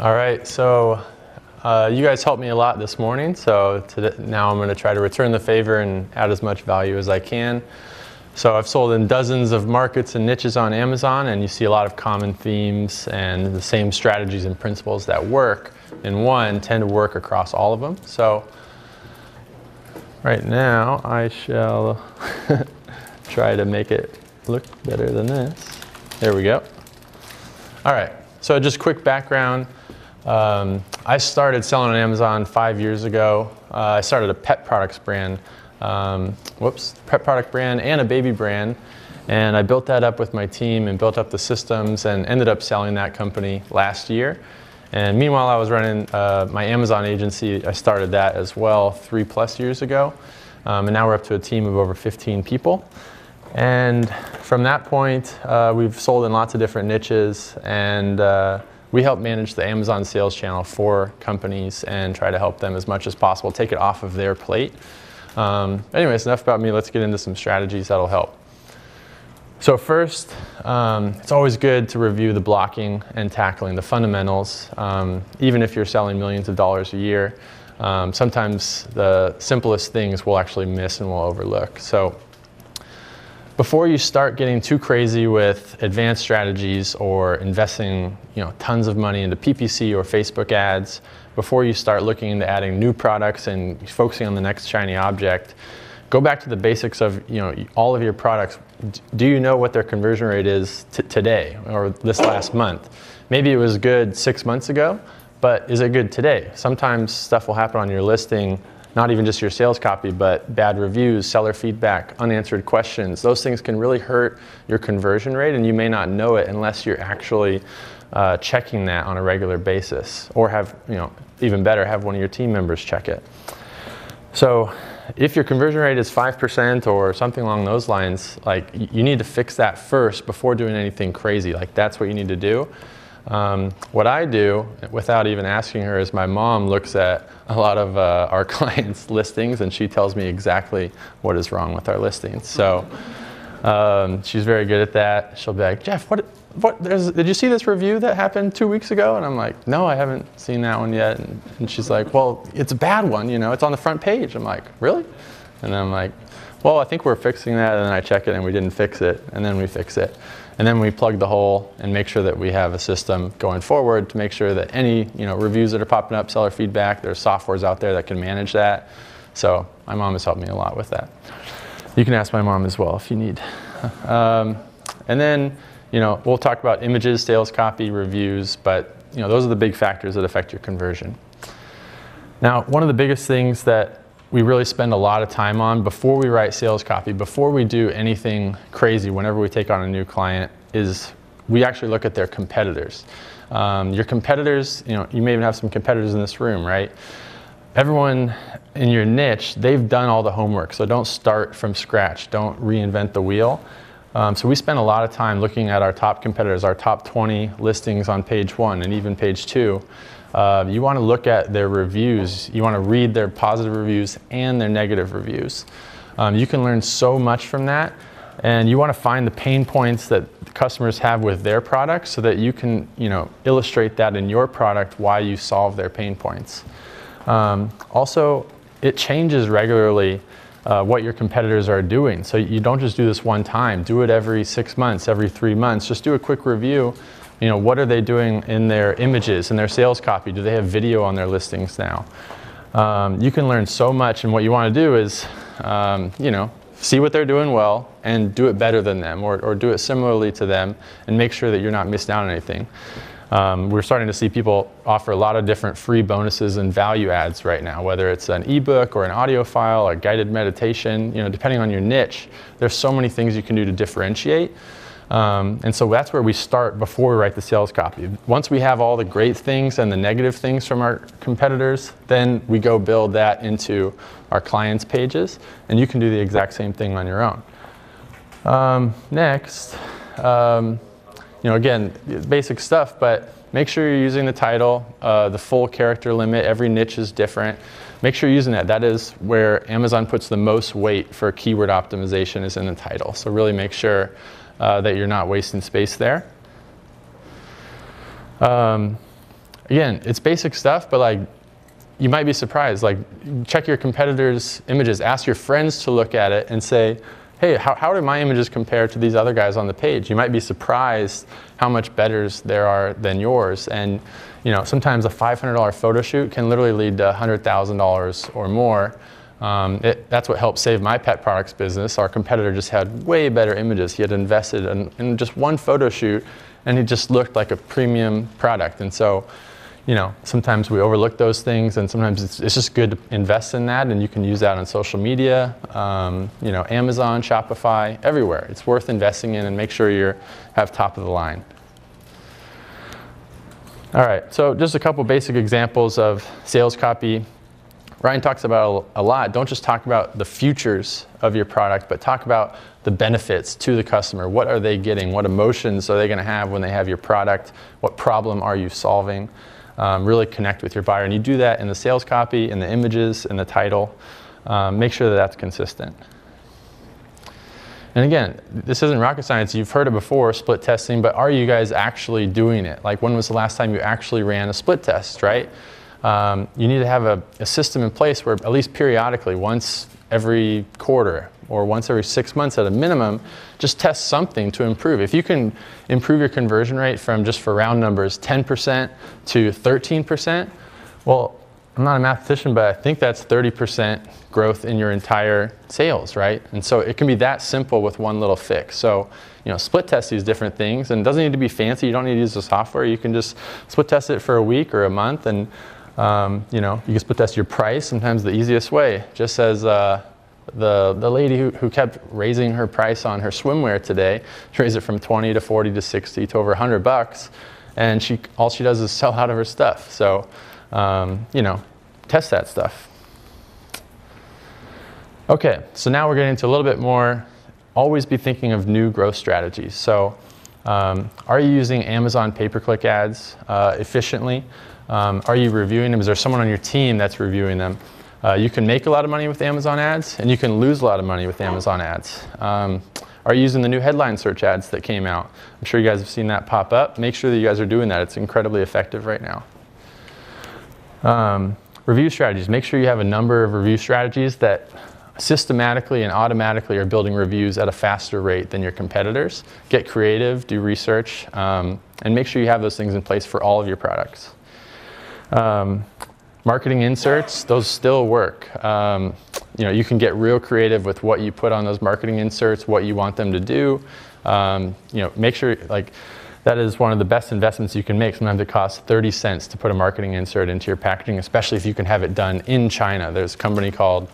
All right, so you guys helped me a lot this morning, so now I'm going to try to return the favor and add as much value as I can. So I've sold in dozens of markets and niches on Amazon, and you see a lot of common themes and the same strategies and principles that work in one tend to work across all of them. So right now I shall try to make it look better than this. There we go. All right, so just quick background. I started selling on Amazon 5 years ago. I started a pet products brand, pet product brand and a baby brand. And I built that up with my team and built up the systems and ended up selling that company last year. And meanwhile, I was running my Amazon agency. I started that as well 3+ years ago. And now we're up to a team of over 15 people. And from that point, we've sold in lots of different niches, and we help manage the Amazon sales channel for companies and try to help them as much as possible, take it off of their plate. Anyways, enough about me. Let's get into some strategies that'll help. So first, it's always good to review the blocking and tackling, the fundamentals. Even if you're selling millions of dollars a year, sometimes the simplest things we'll actually miss and we'll overlook. So before you start getting too crazy with advanced strategies or investing, tons of money into PPC or Facebook ads, before you start looking into adding new products and focusing on the next shiny object, go back to the basics of, all of your products. Do you know what their conversion rate is today or this last month? Maybe it was good 6 months ago, but is it good today? Sometimes stuff will happen on your listing, not even just your sales copy, but bad reviews, seller feedback, unanswered questions. Those things can really hurt your conversion rate, and you may not know it unless you're actually checking that on a regular basis, or have, even better, have one of your team members check it. So if your conversion rate is 5% or something along those lines, you need to fix that first before doing anything crazy. That's what you need to do. What I do, without even asking her, is my mom looks at a lot of our clients' listings, and she tells me exactly what is wrong with our listings. So she's very good at that. She'll be like, Jeff, did you see this review that happened 2 weeks ago? And I'm like, no, I haven't seen that one yet. And she's like, well, it's a bad one, it's on the front page. I'm like, really? And I'm like, well, I think we're fixing that. And then I check it and we didn't fix it. And then we fix it. And then we plug the hole and make sure that we have a system going forward to make sure that any reviews that are popping up, seller feedback, there's softwares out there that can manage that. So my mom has helped me a lot with that. You can ask my mom as well if you need. And then we'll talk about images, sales copy, reviews, but those are the big factors that affect your conversion. Now, one of the biggest things that we really spend a lot of time on before we write sales copy, before we do anything crazy, whenever we take on a new client, is we actually look at their competitors. Your competitors, you may even have some competitors in this room, right? Everyone in your niche, they've done all the homework, so don't start from scratch. Don't reinvent the wheel. So we spend a lot of time looking at our top competitors, our top 20 listings on page 1 and even page 2. You want to look at their reviews. You want to read their positive reviews and their negative reviews. You can learn so much from that, and you want to find the pain points that customers have with their products so that you can, illustrate that in your product why you solve their pain points. Also, it changes regularly what your competitors are doing. So you don't just do this one time. Do it every 6 months, every 3 months. Just do a quick review. What are they doing in their images, in their sales copy? Do they have video on their listings now? You can learn so much, and what you want to do is, see what they're doing well and do it better than them, or do it similarly to them, and make sure that you're not missing out on anything. We're starting to see people offer a lot of different free bonuses and value adds right now, whether it's an ebook or an audio file, a guided meditation, depending on your niche. There's so many things you can do to differentiate. And so that's where we start before we write the sales copy. Once we have all the great things and the negative things from our competitors, then we go build that into our clients' pages, and you can do the exact same thing on your own. Next, again, basic stuff, but make sure you're using the title, the full character limit. Every niche is different. Make sure you're using that. That is where Amazon puts the most weight for keyword optimization, is in the title. So really make sure that you're not wasting space there. again, it's basic stuff, but like, you might be surprised. Like, check your competitors' images, ask your friends to look at it and say, hey, how do my images compare to these other guys on the page? You might be surprised how much better there are than yours. And sometimes a $500 photo shoot can literally lead to $100,000 or more. That's what helped save my pet products business. Our competitor just had way better images. He had invested in just one photo shoot, and he just looked like a premium product. And so, sometimes we overlook those things, and sometimes it's just good to invest in that, and you can use that on social media, Amazon, Shopify, everywhere. It's worth investing in, and make sure you have top of the line. All right, so just a couple basic examples of sales copy. Ryan talks about a lot. Don't just talk about the futures of your product, but talk about the benefits to the customer. What are they getting? What emotions are they going to have when they have your product? What problem are you solving? Really connect with your buyer. And you do that in the sales copy, in the images, in the title. Make sure that that's consistent. And again, this isn't rocket science. You've heard it before, split testing, but are you guys actually doing it? Like, when was the last time you actually ran a split test, right? You need to have a system in place where at least periodically, once every quarter or once every 6 months at a minimum, just test something to improve. If you can improve your conversion rate from, just for round numbers, 10% to 13%, well, I'm not a mathematician, but I think that's 30% growth in your entire sales, right? And so it can be that simple with one little fix. So, split test these different things, and it doesn't need to be fancy. You don't need to use the software. You can just split test it for a week or a month, and you can split test your price. Sometimes the easiest way, just as the lady who kept raising her price on her swimwear today, she raised it from 20 to 40 to 60 to over $100, and all she does is sell out of her stuff. So, test that stuff. Okay, so now we're getting into a little bit more. Always be thinking of new growth strategies. So, are you using Amazon pay-per-click ads efficiently? Are you reviewing them? Is there someone on your team that's reviewing them? You can make a lot of money with Amazon ads, and you can lose a lot of money with Amazon ads. Are you using the new headline search ads that came out? I'm sure you guys have seen that pop up. Make sure that you guys are doing that. It's incredibly effective right now. Review strategies. Make sure you have a number of review strategies that systematically and automatically are building reviews at a faster rate than your competitors. Get creative, do research, and make sure you have those things in place for all of your products. Marketing inserts, those still work. You can get real creative with what you put on those marketing inserts, what you want them to do. Make sure, that is one of the best investments you can make. Sometimes it costs 30 cents to put a marketing insert into your packaging, especially if you can have it done in China. There's a company called,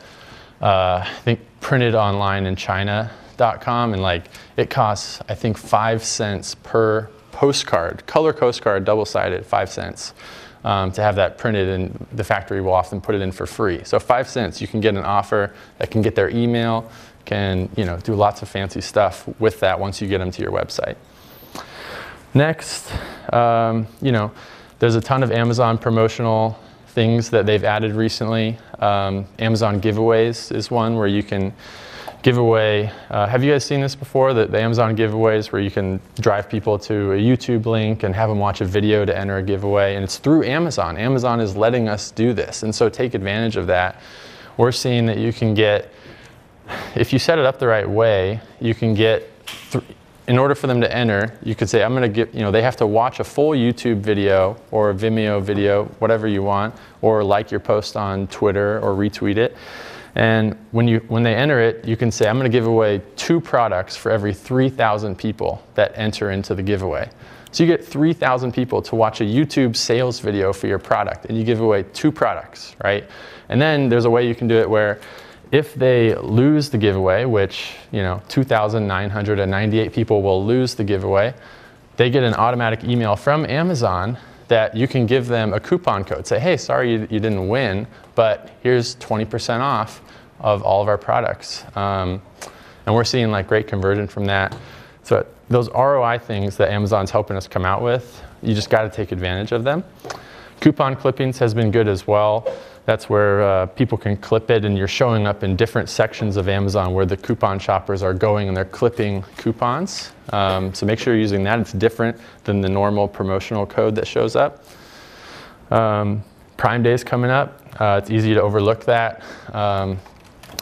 I think, printedonlineinchina.com, and it costs, I think, 5 cents per postcard, color postcard, double-sided, 5 cents. To have that printed, and the factory will often put it in for free. So 5 cents, you can get an offer that can get their email, can do lots of fancy stuff with that once you get them to your website. Next, there's a ton of Amazon promotional things that they've added recently. Amazon giveaways is one where you can give away, have you guys seen this before? The Amazon giveaways where you can drive people to a YouTube link and have them watch a video to enter a giveaway, and it's through Amazon. Amazon is letting us do this, and so take advantage of that. We're seeing that you can get, if you set it up the right way, you can get, in order for them to enter, you could say, I'm going to get, they have to watch a full YouTube video or a Vimeo video, whatever you want, or like your post on Twitter or retweet it. And when they enter it, you can say, I'm going to give away 2 products for every 3,000 people that enter into the giveaway. So you get 3,000 people to watch a YouTube sales video for your product, and you give away 2 products, right? And then there's a way you can do it where if they lose the giveaway, which 2,998 people will lose the giveaway, they get an automatic email from Amazon that you can give them a coupon code. Say, hey, sorry you didn't win, but here's 20% off of all of our products. And we're seeing great conversion from that. So those ROI things that Amazon's helping us come out with, you just got to take advantage of them. Coupon clippings has been good as well. That's where people can clip it, and you're showing up in different sections of Amazon where the coupon shoppers are going, and they're clipping coupons. So make sure you're using that. It's different than the normal promotional code that shows up. Prime Day is coming up. It's easy to overlook that. I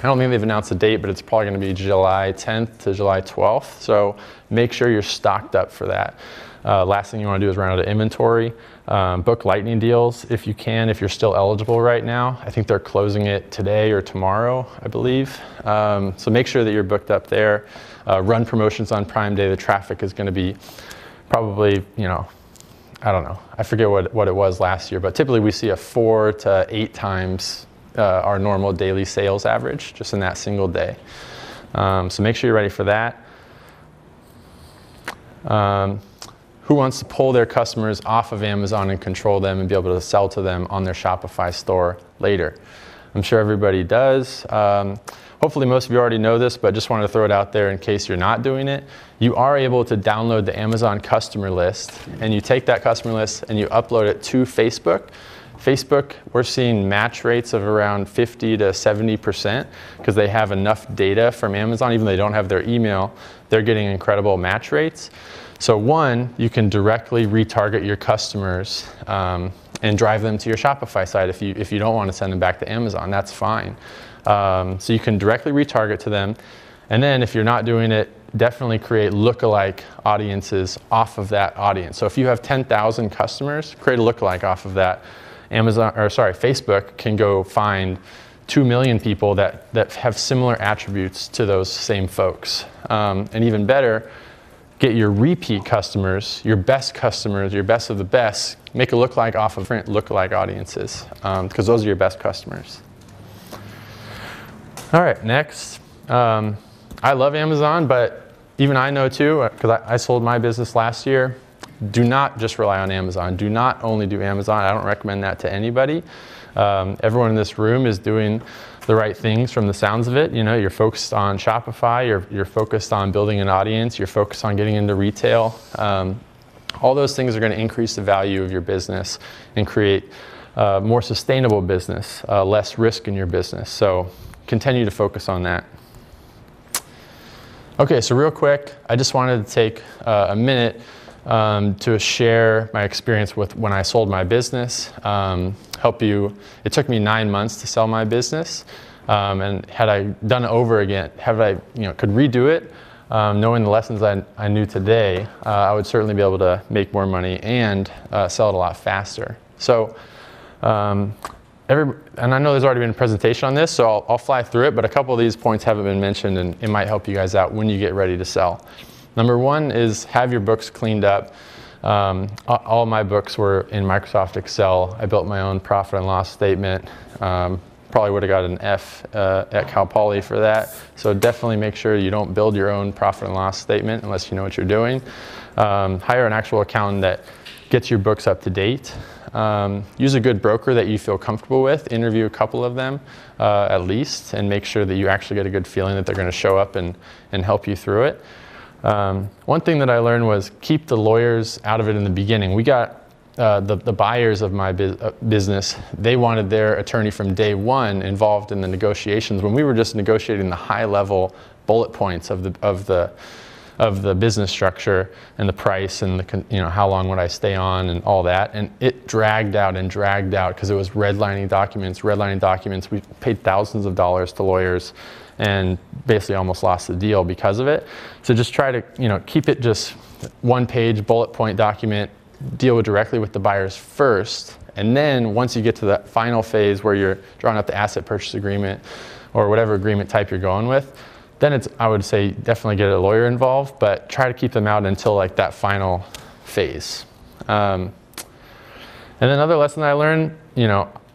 don't think they've announced a date, but it's probably going to be July 10th to July 12th. So make sure you're stocked up for that. Last thing you want to do is run out of inventory. Book lightning deals if you can, if you're still eligible right now. I think they're closing it today or tomorrow, I believe. So make sure that you're booked up there. Run promotions on Prime Day. The traffic is going to be probably, I don't know. I forget what it was last year, but typically we see a 4 to 8 times our normal daily sales average just in that single day. So make sure you're ready for that. Who wants to pull their customers off of Amazon and control them and be able to sell to them on their Shopify store later? I'm sure everybody does. Hopefully most of you already know this, but just wanted to throw it out there in case you're not doing it. You are able to download the Amazon customer list, and you take that customer list and you upload it to Facebook. Facebook, we're seeing match rates of around 50 to 70% because they have enough data from Amazon. Even though they don't have their email, they're getting incredible match rates. So one, you can directly retarget your customers and drive them to your Shopify site. If you don't want to send them back to Amazon, that's fine. So you can directly retarget to them. And then if you're not doing it, definitely create lookalike audiences off of that audience. So if you have 10,000 customers, create a lookalike off of that. Facebook can go find 2 million people that have similar attributes to those same folks. And even better, get your repeat customers, your best of the best, make a lookalike off of different lookalike audiences, because those are your best customers. All right, next. I love Amazon, but even I know too, because I sold my business last year, do not just rely on Amazon. Do not only do Amazon. I don't recommend that to anybody. Everyone in this room is doing the right things from the sounds of it. You're focused on Shopify, you're focused on building an audience, you're focused on getting into retail. All those things are going to increase the value of your business and create more sustainable business, less risk in your business. So continue to focus on that. Okay, so real quick, I just wanted to take a minute to share my experience with when I sold my business. Help you. It took me 9 months to sell my business, and had I done it over again, could redo it, knowing the lessons I knew today, I would certainly be able to make more money and sell it a lot faster. So, and I know there's already been a presentation on this, so I'll fly through it, but a couple of these points haven't been mentioned, and it might help you guys out when you get ready to sell. Number one is have your books cleaned up. All my books were in Microsoft Excel. I built my own profit and loss statement. Probably would have got an F at Cal Poly for that. So definitely make sure you don't build your own profit and loss statement unless you know what you're doing. Hire an actual accountant that gets your books up to date. Use a good broker that you feel comfortable with. Interview a couple of them at least, and make sure that you actually get a good feeling that they're going to show up and help you through it. One thing that I learned was keep the lawyers out of it in the beginning. We got the buyers of my business, they wanted their attorney from day one involved in the negotiations when we were just negotiating the high level bullet points of the business structure and the price and how long would I stay on and all that. And it dragged out because it was redlining documents. We paid thousands of dollars to lawyers and basically almost lost the deal because of it. So just try to keep it just one page bullet point document, deal directly with the buyers first, and then once you get to the final phase where you're drawing up the asset purchase agreement or whatever agreement type you're going with, then I would say definitely get a lawyer involved, but try to keep them out until like that final phase. And then another lesson that I learned,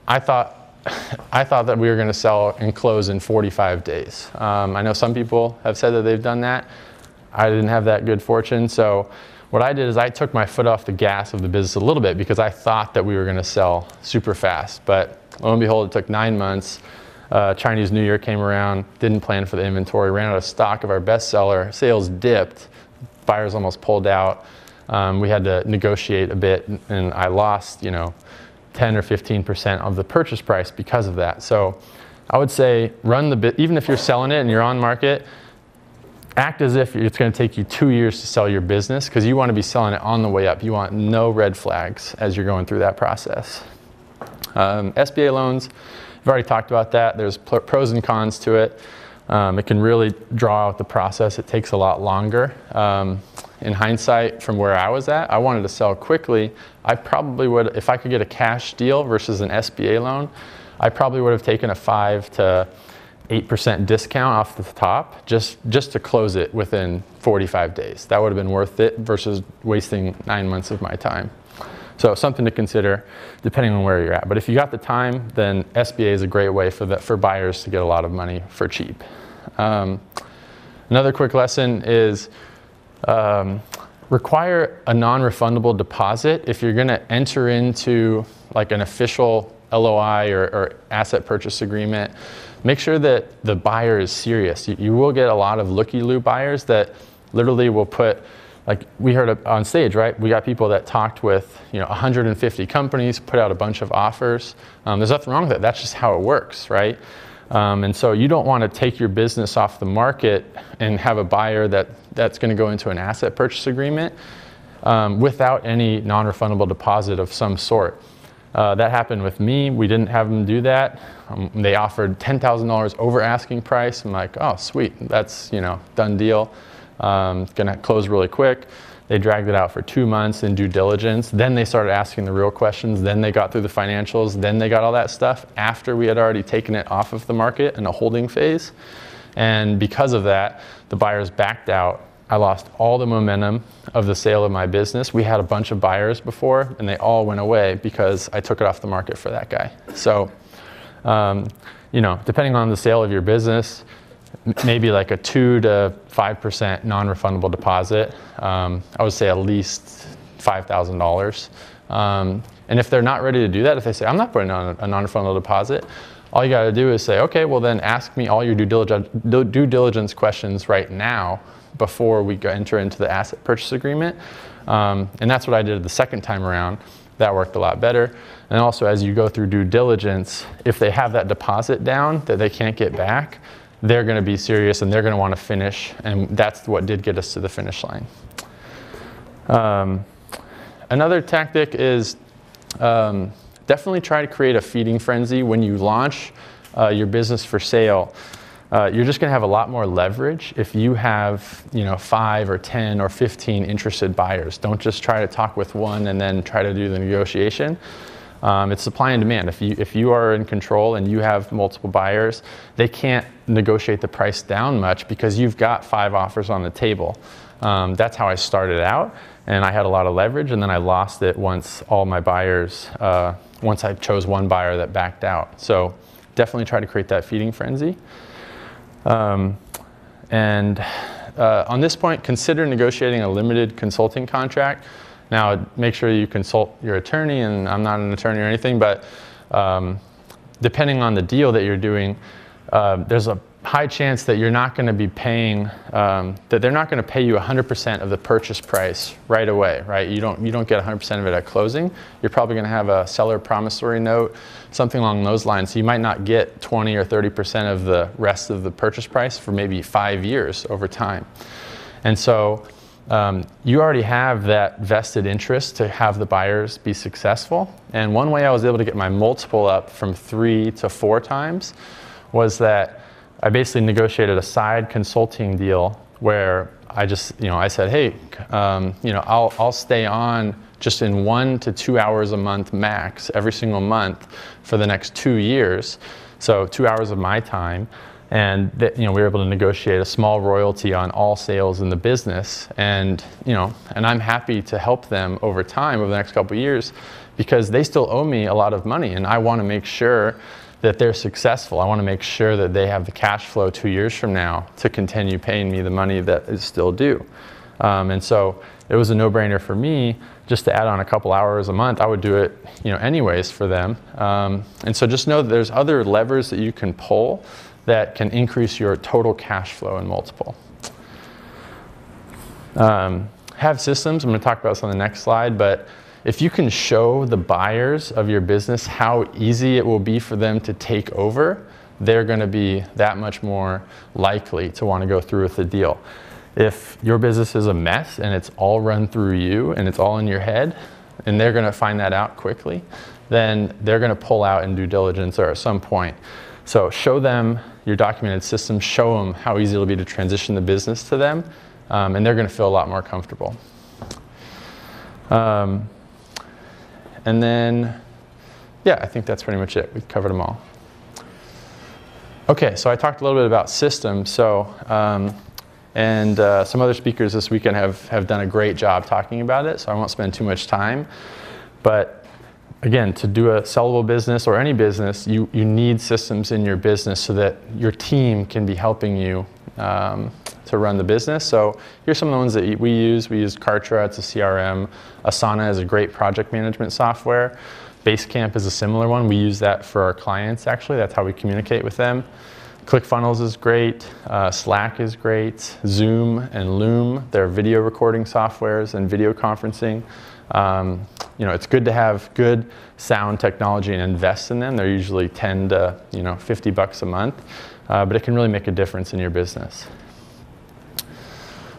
I thought that we were going to sell and close in 45 days. I know some people have said that they've done that. I didn't have that good fortune. So what I did is I took my foot off the gas of the business a little bit because I thought that we were going to sell super fast. But lo and behold, it took 9 months. Chinese New Year came around, didn't plan for the inventory, ran out of stock of our bestseller. Sales dipped. Buyers almost pulled out. We had to negotiate a bit, and I lost, 10 or 15% of the purchase price because of that. So I would say even if you're selling it and you're on market, act as if it's going to take you 2 years to sell your business because you want to be selling it on the way up. You want no red flags as you're going through that process. SBA loans, I've already talked about that. There's pros and cons to it. It can really draw out the process. It takes a lot longer. In hindsight, from where I was at, I wanted to sell quickly. I probably would, if I could get a cash deal versus an SBA loan, I probably would have taken a 5 to 8% discount off the top just to close it within 45 days. That would have been worth it versus wasting 9 months of my time. So something to consider depending on where you're at. But if you got the time, then SBA is a great way for buyers to get a lot of money for cheap. Another quick lesson is require a non-refundable deposit if you're going to enter into like an official LOI or asset purchase agreement. Make sure that the buyer is serious. You will get a lot of looky-loo buyers that literally will put, like we heard on stage, right? We got people that talked with 150 companies, put out a bunch of offers. There's nothing wrong with that. That's just how it works, right? And so you don't want to take your business off the market and have a buyer that's going to go into an asset purchase agreement without any non-refundable deposit of some sort. That happened with me. We didn't have them do that. They offered $10,000 over asking price. I'm like, oh, sweet. That's, done deal. Gonna close really quick. They dragged it out for 2 months in due diligence. Then they started asking the real questions. Then they got through the financials. Then they got all that stuff after we had already taken it off of the market in a holding phase. And because of that, the buyers backed out. I lost all the momentum of the sale of my business. We had a bunch of buyers before, and they all went away because I took it off the market for that guy. So, depending on the sale of your business, maybe like a 2 to 5% non-refundable deposit. I would say at least $5,000. And if they're not ready to do that, if they say, I'm not putting on a non-refundable deposit, all you got to do is say, okay, well then ask me all your due diligence questions right now before we enter into the asset purchase agreement. And that's what I did the second time around. That worked a lot better. And also as you go through due diligence, if they have that deposit down that they can't get back, they're going to be serious and they're going to want to finish. And that's what did get us to the finish line. Another tactic is definitely try to create a feeding frenzy when you launch your business for sale. You're just going to have a lot more leverage if you have 5 or 10 or 15 interested buyers. Don't just try to talk with one and then try to do the negotiation. It's supply and demand. If you are in control and you have multiple buyers, they can't negotiate the price down much because you've got 5 offers on the table. That's how I started out, and I had a lot of leverage, and then I lost it once all my buyers, once I chose one buyer that backed out. So definitely try to create that feeding frenzy. On this point, consider negotiating a limited consulting contract. Now, make sure you consult your attorney, and I'm not an attorney or anything, but depending on the deal that you're doing, there's a high chance that you're not going to be paying, that they're not going to pay you 100% of the purchase price right away, right? You don't get 100% of it at closing. You're probably going to have a seller promissory note, something along those lines. So you might not get 20 or 30% of the rest of the purchase price for maybe 5 years over time. And so you already have that vested interest to have the buyers be successful. And one way I was able to get my multiple up from 3 to 4 times was that I basically negotiated a side consulting deal where I just, I said, hey, I'll stay on just in 1 to 2 hours a month max every single month for the next 2 years. So 2 hours of my time. And we were able to negotiate a small royalty on all sales in the business. And, and I'm happy to help them over time, over the next couple of years, because they still owe me a lot of money. And I want to make sure that they're successful. I want to make sure that they have the cash flow 2 years from now to continue paying me the money that is still due. And so it was a no-brainer for me just to add on a couple hours a month. I would do it, anyways for them. And so just know that there's other levers that you can pull that can increase your total cash flow and multiple. Have systems. I'm going to talk about this on the next slide, but if you can show the buyers of your business how easy it will be for them to take over, they're going to be that much more likely to want to go through with the deal. If your business is a mess and it's all run through you and it's all in your head, and they're going to find that out quickly, then they're going to pull out in due diligence or at some point. So show them your documented system, show them how easy it'll be to transition the business to them, and they're going to feel a lot more comfortable. And then, yeah, I think that's pretty much it. We've covered them all. Okay, so I talked a little bit about systems. So, some other speakers this weekend have done a great job talking about it, so I won't spend too much time. But again, to do a sellable business or any business, you need systems in your business so that your team can be helping you to run the business. So here's some of the ones that we use. We use Kartra, it's a CRM. Asana is a great project management software. Basecamp is a similar one. We use that for our clients, actually. That's how we communicate with them. ClickFunnels is great. Slack is great. Zoom and Loom, they're video recording softwares and video conferencing. It's good to have good sound technology and invest in them. They're usually 10 to $50 a month, but it can really make a difference in your business.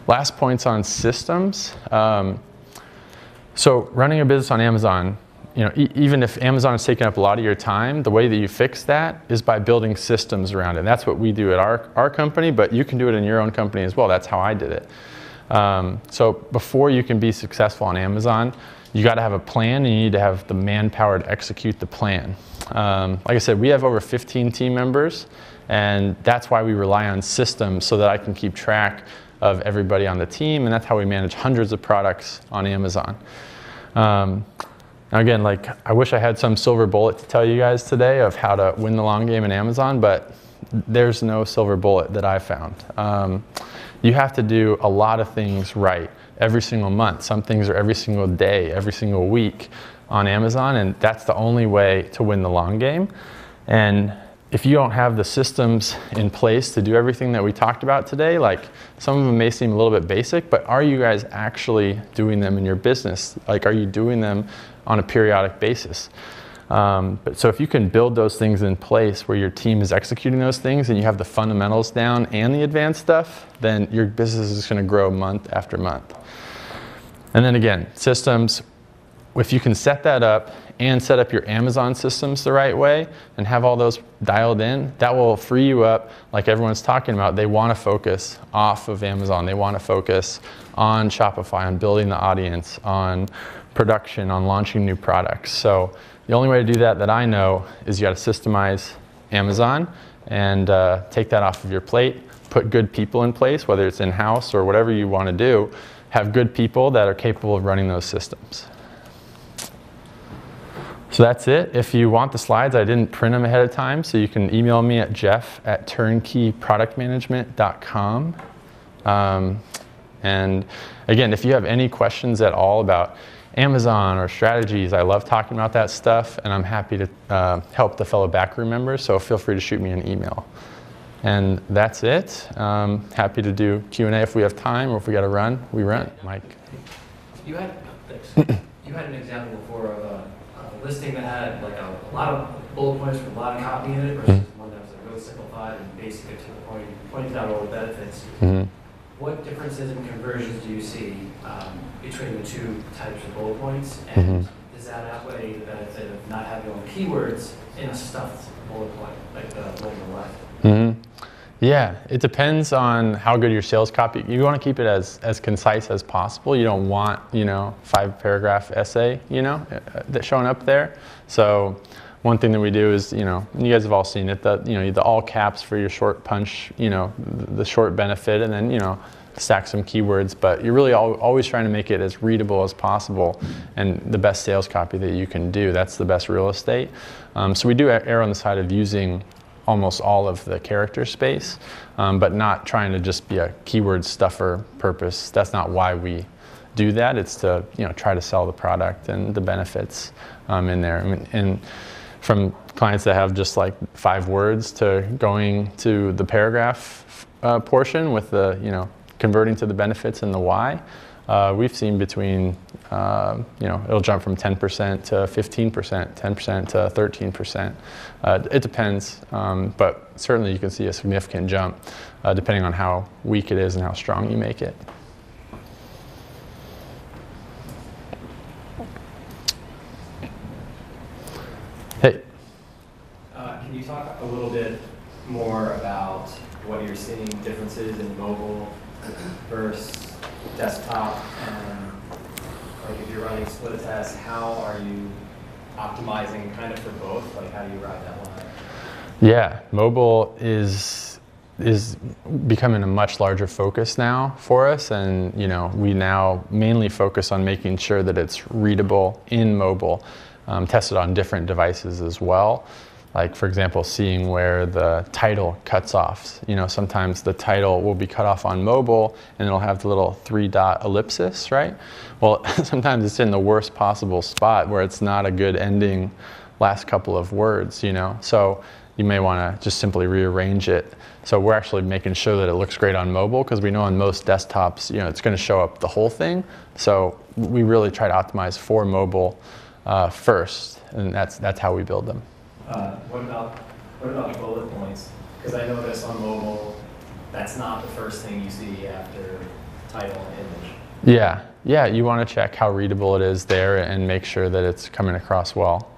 Last points on systems. So running a business on Amazon, even if Amazon is taking up a lot of your time, the way that you fix that is by building systems around it. And that's what we do at our company, but you can do it in your own company as well. That's how I did it. So before you can be successful on Amazon, you got to have a plan, and you need to have the manpower to execute the plan. Like I said, we have over 15 team members, and that's why we rely on systems so that I can keep track of everybody on the team, and that's how we manage hundreds of products on Amazon. Now again, I wish I had some silver bullet to tell you guys today of how to win the long game in Amazon, but there's no silver bullet that I found. You have to do a lot of things right every single month. Some things are every single day, every single week on Amazon, and that's the only way to win the long game. And if you don't have the systems in place to do everything that we talked about today, some of them may seem a little bit basic, but are you guys actually doing them in your business? Are you doing them on a periodic basis? So if you can build those things in place where your team is executing those things and you have the fundamentals down and the advanced stuff, then your business is going to grow month after month. And then again, systems, if you can set that up and set up your Amazon systems the right way and have all those dialed in, that will free you up, like everyone's talking about. They want to focus off of Amazon. They want to focus on Shopify, on building the audience, on production, on launching new products. So the only way to do that I know is you got to systemize Amazon and take that off of your plate, put good people in place, whether it's in-house or whatever you want to do, have good people that are capable of running those systems. So that's it. If you want the slides, I didn't print them ahead of time, so you can email me at jeff@turnkeyproductmanagement.com. And again, if you have any questions at all about Amazon or strategies, I love talking about that stuff, and I'm happy to help the fellow backroom members, so feel free to shoot me an email. And that's it. Happy to do Q&A if we have time, or if we got to run, we run. Mike. You had an example before of a listing that had a lot of bullet points with a lot of copy in it versus one that was really simplified and basic to the point, pointed out all the benefits. What differences in conversions do you see between the two types of bullet points? And does that outweigh the benefit of not having all the keywords in a stuffed bullet point, like the one on the left? Yeah, it depends on how good your sales copy. You want to keep it as concise as possible. You don't want, 5-paragraph essay, that's showing up there. So one thing that we do is, you guys have all seen it, the all caps for your short punch, the short benefit, and then, stack some keywords, but you're really always trying to make it as readable as possible and the best sales copy that you can do. That's the best real estate. So we do err on the side of using almost all of the character space, but not trying to just be a keyword stuffer purpose. That's not why we do that. It's to try to sell the product and the benefits in there. And from clients that have just 5 words to going to the paragraph portion with the converting to the benefits and the why, we've seen between it'll jump from 10% to 15%, 10% to 13%. It depends, but certainly you can see a significant jump depending on how weak it is and how strong you make it. differences in mobile versus desktop? And like if you're running split tests, how are you optimizing kind of for both? Like how do you ride that line? Yeah, mobile is becoming a much larger focus now for us, and we now mainly focus on making sure that it's readable in mobile, tested on different devices as well. Like for example, seeing where the title cuts off. Sometimes the title will be cut off on mobile and it'll have the little 3-dot ellipsis, right? Well, sometimes it's in the worst possible spot where it's not a good ending last couple of words, So you may want to just simply rearrange it. So we're actually making sure that it looks great on mobile, because we know on most desktops, it's going to show up the whole thing. So we really try to optimize for mobile first, and that's how we build them. What about bullet points? Because I notice on mobile, that's not the first thing you see after title and image. Yeah, you want to check how readable it is there and make sure that it's coming across well.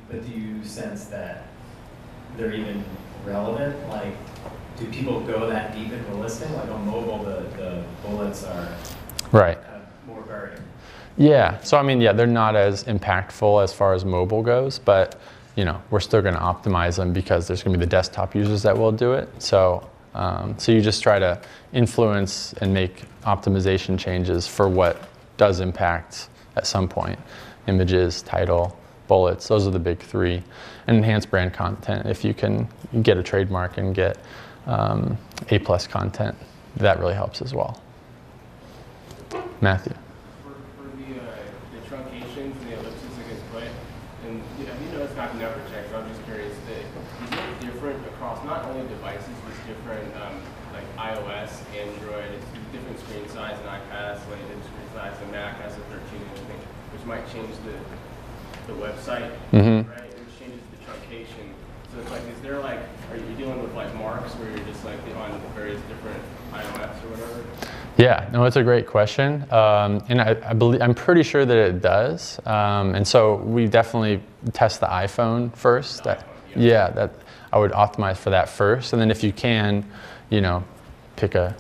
But do you sense that they're even relevant? Like, do people go that deep into listing? Like on mobile, the bullets are right. Kind of more varied. Yeah, so they're not as impactful as far as mobile goes, but we're still going to optimize them because there's going to be the desktop users that will do it. So you just try to influence and make optimization changes for what does impact at some point. Images, title, bullets, those are the big three. And enhanced brand content, if you can get a trademark and get A+ content, that really helps as well. Matthew. For the truncations and the ellipses that gets put, and it's not never checked, so I'm just curious, is it different across not only devices, but it's different like iOS, Android, it's different screen size, and iPad has like different screen size, and Mac has a 13 inch thing, which might change the website, right? Which changes the truncation. So it's like, are you dealing with like marks where you're just like on various different iOS or whatever? Yeah, no, it's a great question, and I'm pretty sure that it does. And so we definitely test the iPhone first. That I would optimize for that first, and then if you can, pick a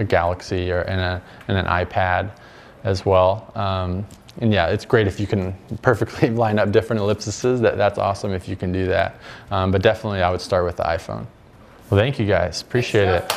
Galaxy and an iPad as well. And yeah, it's great if you can perfectly line up different ellipses. That's awesome if you can do that. But definitely, I would start with the iPhone. Well, thank you guys. Appreciate it.